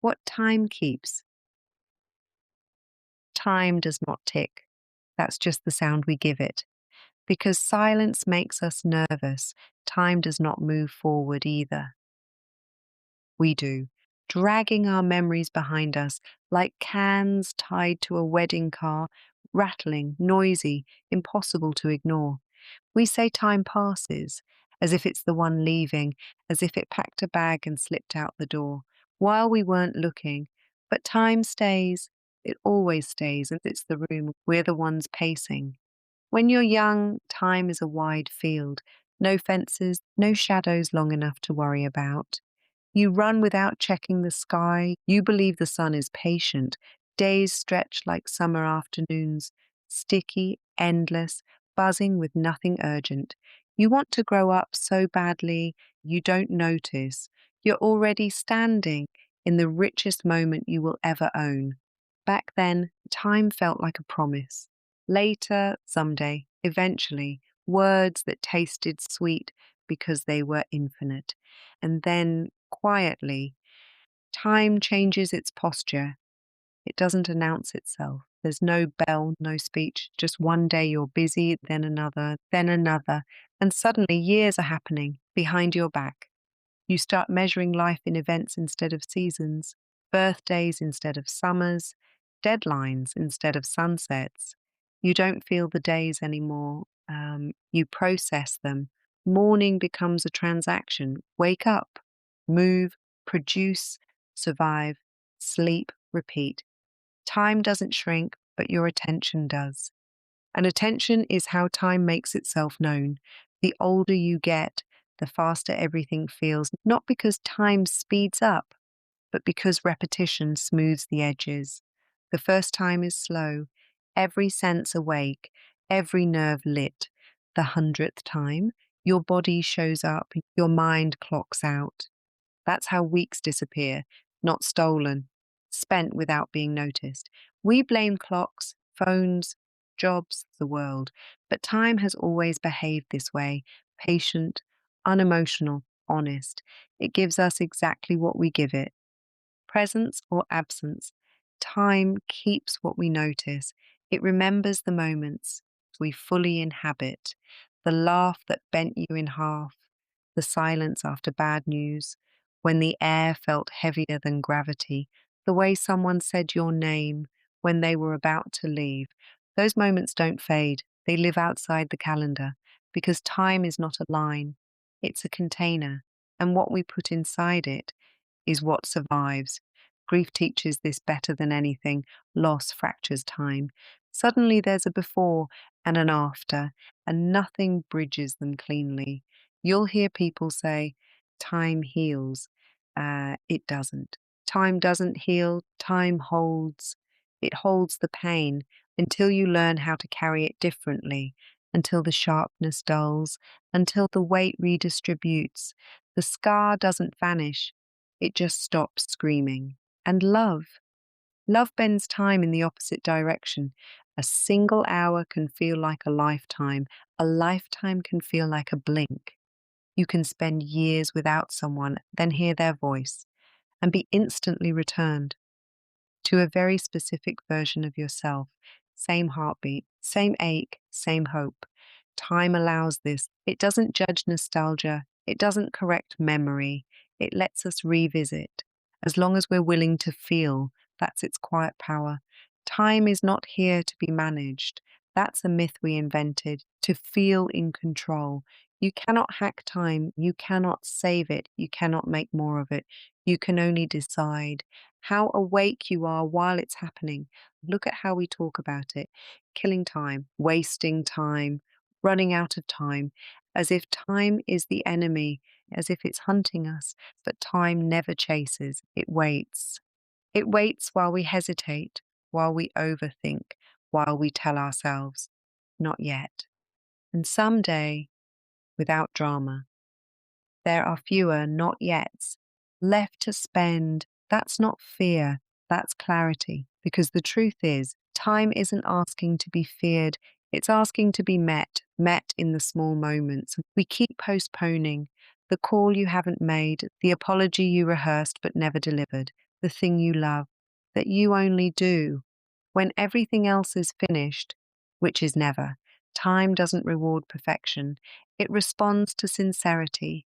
What time keeps? Time does not tick. That's just the sound we give it. Because silence makes us nervous, time does not move forward either. We do, dragging our memories behind us like cans tied to a wedding car, rattling, noisy, impossible to ignore. We say time passes, as if it's the one leaving, as if it packed a bag and slipped out the door, while we weren't looking. But time stays, it always stays, and it's the room, we're the ones pacing. When you're young, time is a wide field, no fences, no shadows long enough to worry about. You run without checking the sky. You believe the sun is patient. Days stretch like summer afternoons, sticky, endless, buzzing with nothing urgent. You want to grow up so badly you don't notice. You're already standing in the richest moment you will ever own. Back then, time felt like a promise. Later, someday, eventually, words that tasted sweet because they were infinite. And then, quietly, time changes its posture. It doesn't announce itself. There's no bell, no speech. Just one day you're busy, then another, and suddenly years are happening behind your back. You start measuring life in events instead of seasons, birthdays instead of summers, deadlines instead of sunsets. You don't feel the days anymore. You process them. Morning becomes a transaction. Wake up, move, produce, survive, sleep, repeat. Time doesn't shrink, but your attention does. And attention is how time makes itself known. The older you get, the faster everything feels, not because time speeds up, but because repetition smooths the edges. The first time is slow, every sense awake, every nerve lit. The 100th time, your body shows up, your mind clocks out. That's how weeks disappear, not stolen, spent without being noticed. We blame clocks, phones, jobs, the world, but time has always behaved this way, patient, unemotional, honest. It gives us exactly what we give it, presence or absence. Time keeps what we notice. It remembers the moments we fully inhabit, the laugh that bent you in half, the silence after bad news, when the air felt heavier than gravity, the way someone said your name when they were about to leave. Those moments don't fade. They live outside the calendar because time is not a line, it's a container, and what we put inside it is what survives. Grief teaches this better than anything. Loss fractures time. Suddenly there's a before and an after, and nothing bridges them cleanly. You'll hear people say, time heals. It doesn't. Time doesn't heal, time holds. It holds the pain until you learn how to carry it differently, until the sharpness dulls, until the weight redistributes. The scar doesn't vanish, it just stops screaming. And love. Love bends time in the opposite direction. A single hour can feel like a lifetime can feel like a blink. You can spend years without someone, then hear their voice, and be instantly returned to a very specific version of yourself. Same heartbeat, same ache, same hope. Time allows this. It doesn't judge nostalgia, it doesn't correct memory, it lets us revisit. As long as we're willing to feel, that's its quiet power. Time is not here to be managed. That's a myth we invented, to feel in control. You cannot hack time, you cannot save it, you cannot make more of it. You can only decide how awake you are while it's happening. Look at how we talk about it. Killing time, wasting time, running out of time, as if time is the enemy, as if it's hunting us. But time never chases, it waits. It waits while we hesitate, while we overthink, while we tell ourselves, not yet. And someday, without drama, there are fewer not yets left to spend. That's not fear, that's clarity. Because the truth is, time isn't asking to be feared, it's asking to be met in the small moments. We keep postponing the call you haven't made, the apology you rehearsed but never delivered, the thing you love, that you only do. When everything else is finished, which is never, time doesn't reward perfection. It responds to sincerity.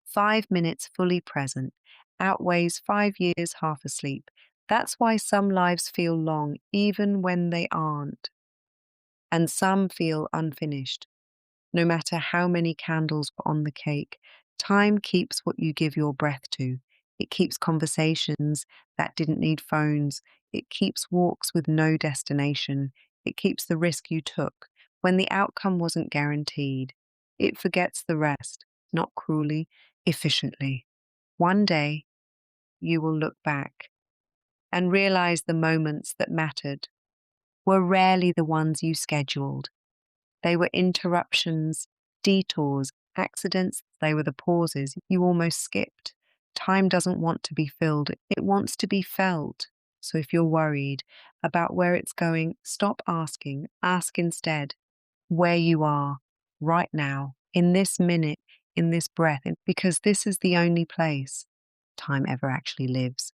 5 minutes fully present outweighs 5 years half asleep. That's why some lives feel long, even when they aren't, and some feel unfinished. No matter how many candles are on the cake, time keeps what you give your breath to. It keeps conversations that didn't need phones. It keeps walks with no destination. It keeps the risk you took when the outcome wasn't guaranteed. It forgets the rest, not cruelly, efficiently. One day, you will look back and realize the moments that mattered were rarely the ones you scheduled. They were interruptions, detours, accidents. They were the pauses you almost skipped. Time doesn't want to be filled, it wants to be felt. So if you're worried about where it's going, stop asking. Ask instead where you are right now, in this minute, in this breath, because this is the only place time ever actually lives.